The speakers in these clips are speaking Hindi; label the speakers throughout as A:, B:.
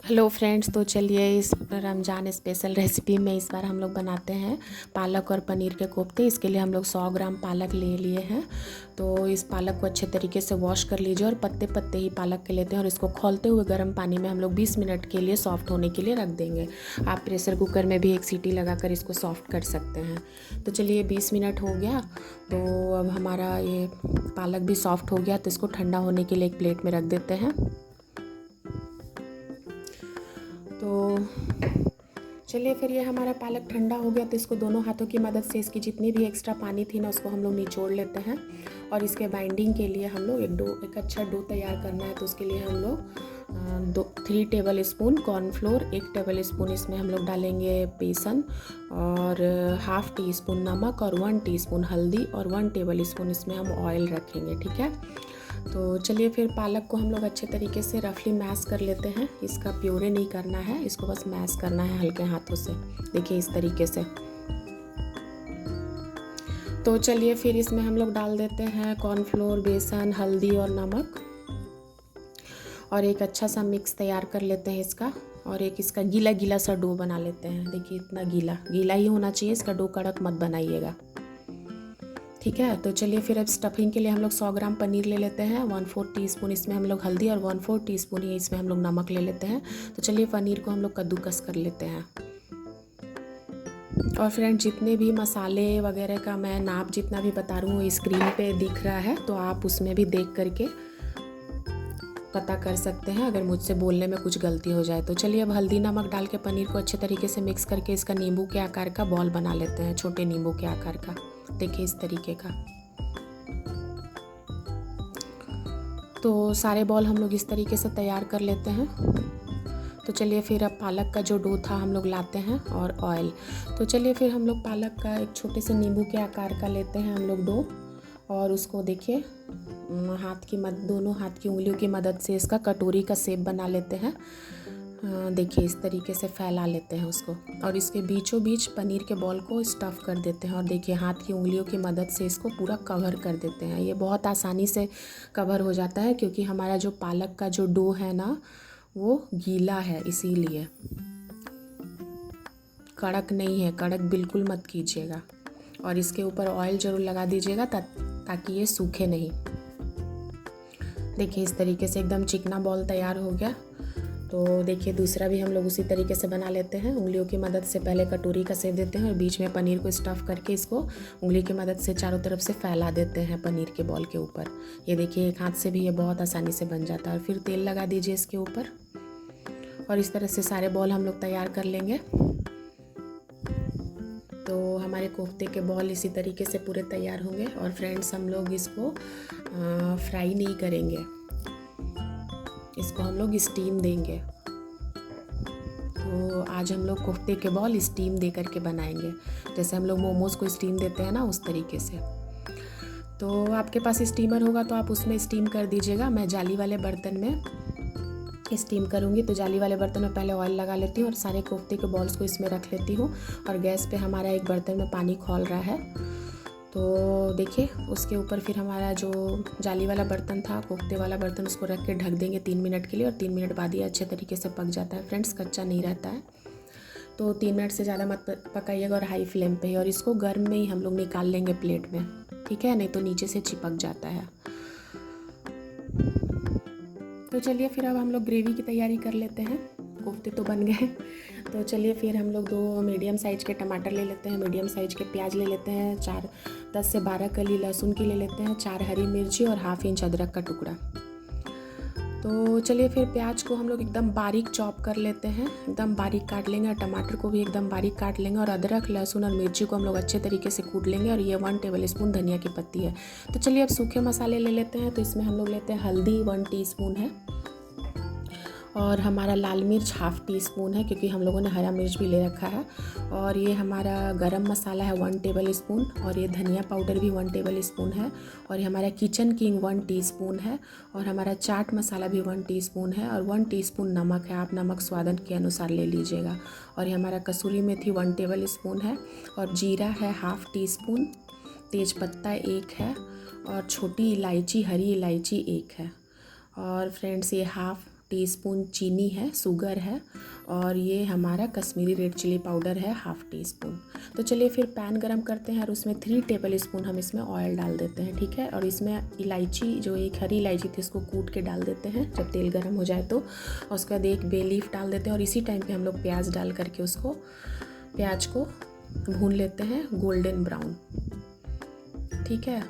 A: हेलो फ्रेंड्स, तो चलिए इस रमज़ान स्पेशल रेसिपी में इस बार हम लोग बनाते हैं पालक और पनीर के कोफ्ते। इसके लिए हम लोग 100 ग्राम पालक ले लिए हैं। तो इस पालक को अच्छे तरीके से वॉश कर लीजिए और पत्ते पत्ते ही पालक के लेते हैं और इसको खौलते हुए गर्म पानी में हम लोग 20 मिनट के लिए सॉफ्ट होने के लिए रख देंगे। आप प्रेशर कुकर में भी एक सीटी लगाकर इसको सॉफ्ट कर सकते हैं। तो चलिए 20 मिनट हो गया, तो अब हमारा ये पालक भी सॉफ्ट हो गया, तो इसको ठंडा होने के लिए एक प्लेट में रख देते हैं। तो चलिए फिर ये हमारा पालक ठंडा हो गया, तो इसको दोनों हाथों की मदद से इसकी जितनी भी एक्स्ट्रा पानी थी ना, उसको हम लोग निचोड़ लेते हैं। और इसके बाइंडिंग के लिए हम लोग एक अच्छा डो तैयार करना है। तो उसके लिए हम लोग 3 table spoon cornflour, 1 table spoon इसमें हम लोग डालेंगे बेसन, और ½ टीस्पून नमक, और 1 टीस्पून हल्दी, और 1 टेबल स्पून इसमें हम ऑयल रखेंगे। ठीक है, तो चलिए फिर पालक को हम लोग अच्छे तरीके से रफली मैश कर लेते हैं। इसका प्योरे नहीं करना है, इसको बस मैश करना है हल्के हाथों से। देखिए इस तरीके से। तो चलिए फिर इसमें हम लोग डाल देते हैं कॉर्नफ्लोर, बेसन, हल्दी और नमक, और एक अच्छा सा मिक्स तैयार कर लेते हैं इसका। और एक इसका गीला गीला सा डो बना लेते हैं। देखिए इतना गीला गीला ही होना चाहिए, इसका डो कड़क मत बनाइएगा। ठीक है, तो चलिए फिर अब स्टफिंग के लिए हम लोग 100 ग्राम पनीर ले लेते हैं। 1/4 टीस्पून इसमें हम लोग हल्दी, और 1/4 टीस्पून ही इसमें हम लोग नमक ले लेते हैं। तो चलिए पनीर को हम लोग कद्दूकस कर लेते हैं। और फ्रेंड, जितने भी मसाले वगैरह का मैं नाप जितना भी बता रही हूँ स्क्रीन पे दिख रहा है, तो आप उसमें भी देख करके पता कर सकते हैं अगर मुझसे बोलने में कुछ गलती हो जाए तो। चलिए अब हल्दी नमक डाल के पनीर को अच्छे तरीके से मिक्स करके इसका नींबू के आकार का बॉल बना लेते हैं, छोटे नींबू के आकार का। देखिए इस तरीके का। तो सारे बॉल हम लोग इस तरीके से तैयार कर लेते हैं। तो चलिए फिर अब पालक का जो डो था हम लोग लाते हैं, और ऑयल। तो चलिए फिर हम लोग पालक का एक छोटे से नींबू के आकार का लेते हैं हम लोग डो, और उसको देखिए दोनों हाथ की उंगलियों की मदद से इसका कटोरी का शेप बना लेते हैं। देखिए इस तरीके से फैला लेते हैं उसको, और इसके बीचों बीच पनीर के बॉल को स्टफ़ कर देते हैं। और देखिए हाथ की उंगलियों की मदद से इसको पूरा कवर कर देते हैं। ये बहुत आसानी से कवर हो जाता है, क्योंकि हमारा जो पालक का जो डो है ना, वो गीला है, इसीलिए कड़क नहीं है। कड़क बिल्कुल मत कीजिएगा, और इसके ऊपर ऑयल ज़रूर लगा दीजिएगा ताकि ये सूखे नहीं। देखिए इस तरीके से एकदम चिकना बॉल तैयार हो गया। तो देखिए दूसरा भी हम लोग उसी तरीके से बना लेते हैं। उंगलियों की मदद से पहले कटोरी का शेप देते हैं, और बीच में पनीर को स्टफ़ करके इसको उंगली की मदद से चारों तरफ से फैला देते हैं पनीर के बॉल के ऊपर। ये देखिए एक हाथ से भी ये बहुत आसानी से बन जाता है। और फिर तेल लगा दीजिए इसके ऊपर, और इस तरह से सारे बॉल हम लोग तैयार कर लेंगे। तो हमारे कोफ्ते के बॉल इसी तरीके से पूरे तैयार होंगे। और फ्रेंड्स, हम लोग इसको फ्राई नहीं करेंगे, इसको हम लोग स्टीम देंगे। तो आज हम लोग कोफ्ते के बॉल स्टीम दे करके बनाएंगे, जैसे हम लोग मोमोज़ को स्टीम देते हैं ना, उस तरीके से। तो आपके पास स्टीमर होगा तो आप उसमें स्टीम कर दीजिएगा। मैं जाली वाले बर्तन में स्टीम करूँगी। तो जाली वाले बर्तन में पहले ऑयल लगा लेती हूँ और सारे कोफ्ते के बॉल्स को इसमें रख लेती हूँ। और गैस पे हमारा एक बर्तन में पानी खौल रहा है। तो देखिए उसके ऊपर फिर हमारा जो जाली वाला बर्तन था, कोफ्ते वाला बर्तन, उसको रख के ढक देंगे 3 मिनट के लिए। और 3 मिनट बाद ये अच्छे तरीके से पक जाता है फ्रेंड्स, कच्चा नहीं रहता है। तो 3 मिनट से ज़्यादा मत पकाइएगा, और हाई फ्लेम पे ही। और इसको गर्म में ही हम लोग निकाल लेंगे प्लेट में, ठीक है, नहीं तो नीचे से चिपक जाता है। तो चलिए फिर अब हम लोग ग्रेवी की तैयारी कर लेते हैं। कोफ्ते तो बन गए। तो चलिए फिर हम लोग 2 मीडियम साइज़ के टमाटर ले लेते हैं, मीडियम साइज़ के प्याज ले लेते हैं, 10 से 12 कली लहसुन की ले लेते हैं, 4 हरी मिर्ची और ½ इंच अदरक का टुकड़ा। तो चलिए फिर प्याज को हम लोग एकदम बारीक चॉप कर लेते हैं, एकदम बारीक काट लेंगे। और टमाटर को भी एकदम बारीक काट लेंगे। और अदरक, लहसुन और मिर्ची को हम लोग अच्छे तरीके से कूट लेंगे। और ये 1 टेबल स्पून धनिया की पत्ती है। तो चलिए अब सूखे मसाले ले लेते हैं। तो इसमें हम लोग लेते हैं हल्दी 1 टीस्पून है, और हमारा लाल मिर्च ½ टीस्पून है, क्योंकि हम लोगों ने हरा मिर्च भी ले रखा है। और ये हमारा गरम मसाला है 1 टेबल स्पून, और ये धनिया पाउडर भी 1 टेबल स्पून है। और ये हमारा किचन किंग 1 टीस्पून है, और हमारा चाट मसाला भी 1 टीस्पून है, और 1 टीस्पून नमक है। आप नमक स्वाद के अनुसार ले लीजिएगा। और ये हमारा कसूरी मेथी 1 टेबल स्पून है, और जीरा है ½ टीस्पून, तेज़पत्ता 1 है, और छोटी इलायची, हरी इलायची 1 है। और फ्रेंड्स, ये टीस्पून चीनी है, शुगर है, और ये हमारा कश्मीरी रेड चिली पाउडर है हाफ़ टी स्पून। तो चलिए फिर पैन गरम करते हैं और उसमें 3 टेबल स्पून हम इसमें ऑयल डाल देते हैं, ठीक है। और इसमें इलायची, जो एक हरी इलायची थी, इसको कूट के डाल देते हैं जब तेल गरम हो जाए तो। और उसके बाद एक बे लीफ डाल देते हैं और इसी टाइम पे हम लोग प्याज डाल करके उसको, प्याज को भून लेते हैं गोल्डन ब्राउन, ठीक है।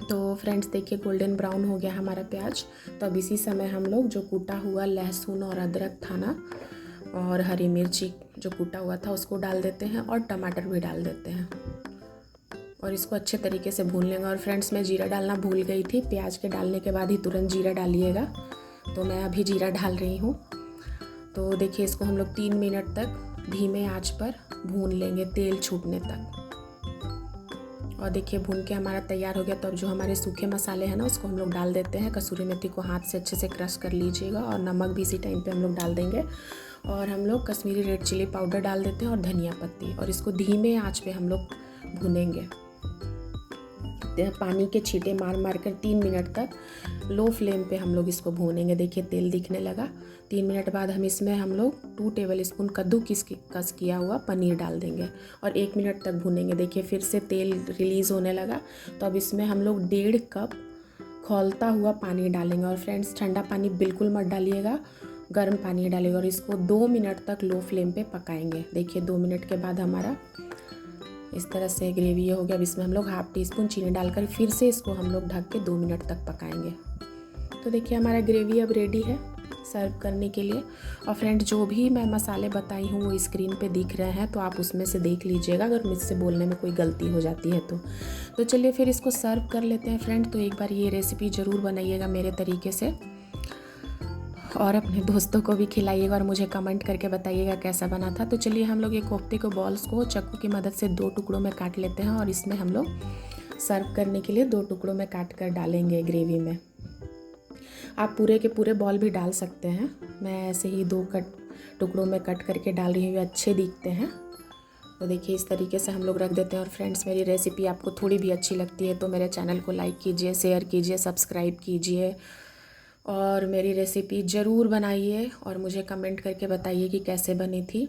A: तो फ्रेंड्स देखिए गोल्डन ब्राउन हो गया हमारा प्याज। तो अब इसी समय हम लोग जो कूटा हुआ लहसुन और अदरक था ना, और हरी मिर्ची जो कूटा हुआ था उसको डाल देते हैं, और टमाटर भी डाल देते हैं, और इसको अच्छे तरीके से भून लेंगे। और फ्रेंड्स मैं जीरा डालना भूल गई थी, प्याज के डालने के बाद ही तुरंत जीरा डालिएगा, तो मैं अभी जीरा डाल रही हूँ। तो देखिए इसको हम लोग 3 मिनट तक धीमे आंच पर भून लेंगे, तेल छूटने तक। और देखिए भून के हमारा तैयार हो गया। तो अब जो हमारे सूखे मसाले हैं ना, उसको हम लोग डाल देते हैं। कसूरी मेथी को हाथ से अच्छे से क्रश कर लीजिएगा, और नमक भी इसी टाइम पे हम लोग डाल देंगे। और हम लोग कश्मीरी रेड चिली पाउडर डाल देते हैं और धनिया पत्ती, और इसको धीमे आंच पे हम लोग भूनेंगे। पानी के छींटे मार मार कर 3 मिनट तक लो फ्लेम पे हम लोग इसको भूनेंगे। देखिए तेल दिखने लगा। 3 मिनट बाद हम लोग 2 टेबल स्पून कस किया हुआ पनीर डाल देंगे, और 1 मिनट तक भूनेंगे। देखिए फिर से तेल रिलीज़ होने लगा। तो अब इसमें हम लोग 1.5 कप खौलता हुआ पानी डालेंगे। और फ्रेंड्स ठंडा पानी बिल्कुल मत डालिएगा, गर्म पानी डालिएगा, और इसको 2 मिनट तक लो फ्लेम पे पकाएंगे। देखिए 2 मिनट के बाद हमारा इस तरह से ग्रेवी ये हो गया। अब इसमें हम लोग हाफ़ टी स्पून चीनी डालकर फिर से इसको हम लोग ढक के 2 मिनट तक पकाएंगे। तो देखिए हमारा ग्रेवी अब रेडी है सर्व करने के लिए। और फ्रेंड जो भी मैं मसाले बताई हूँ वो स्क्रीन पे दिख रहे हैं, तो आप उसमें से देख लीजिएगा अगर मुझसे बोलने में कोई गलती हो जाती है तो चलिए फिर इसको सर्व कर लेते हैं फ्रेंड। तो एक बार ये रेसिपी ज़रूर बनाइएगा मेरे तरीके से, और अपने दोस्तों को भी खिलाइएगा, और मुझे कमेंट करके बताइएगा कैसा बना था। तो चलिए हम लोग ये कोफ्ते को बॉल्स को चाकू की मदद से 2 टुकड़ों में काट लेते हैं, और इसमें हम लोग सर्व करने के लिए 2 टुकड़ों में काट कर डालेंगे ग्रेवी में। आप पूरे के पूरे बॉल भी डाल सकते हैं, मैं ऐसे ही 2 टुकड़ों में कट करके डाल रही हूँ, अच्छे दिखते हैं। तो देखिए इस तरीके से हम लोग रख देते हैं। और फ्रेंड्स मेरी रेसिपी आपको थोड़ी भी अच्छी लगती है तो मेरे चैनल को लाइक कीजिए, शेयर कीजिए, सब्सक्राइब कीजिए, और मेरी रेसिपी ज़रूर बनाइए और मुझे कमेंट करके बताइए कि कैसे बनी थी।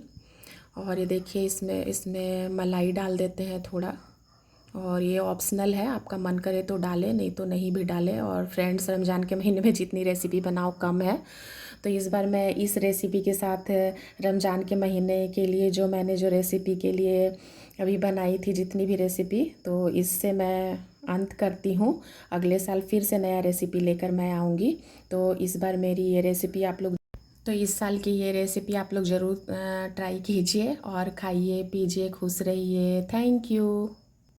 A: और ये देखिए इसमें मलाई डाल देते हैं थोड़ा, और ये ऑप्शनल है, आपका मन करे तो डालें, नहीं तो नहीं भी डालें। और फ्रेंड्स रमज़ान के महीने में जितनी रेसिपी बनाओ कम है, तो इस बार मैं इस रेसिपी के साथ रमज़ान के महीने के लिए जो मैंने जो रेसिपी के लिए अभी बनाई थी जितनी भी रेसिपी, तो इससे मैं अंत करती हूँ। अगले साल फिर से नया रेसिपी लेकर मैं आऊँगी। तो इस बार मेरी ये रेसिपी आप लोग, तो इस साल की ये रेसिपी आप लोग ज़रूर ट्राई कीजिए और खाइए पीजिए, खुश रहिए। Thank you.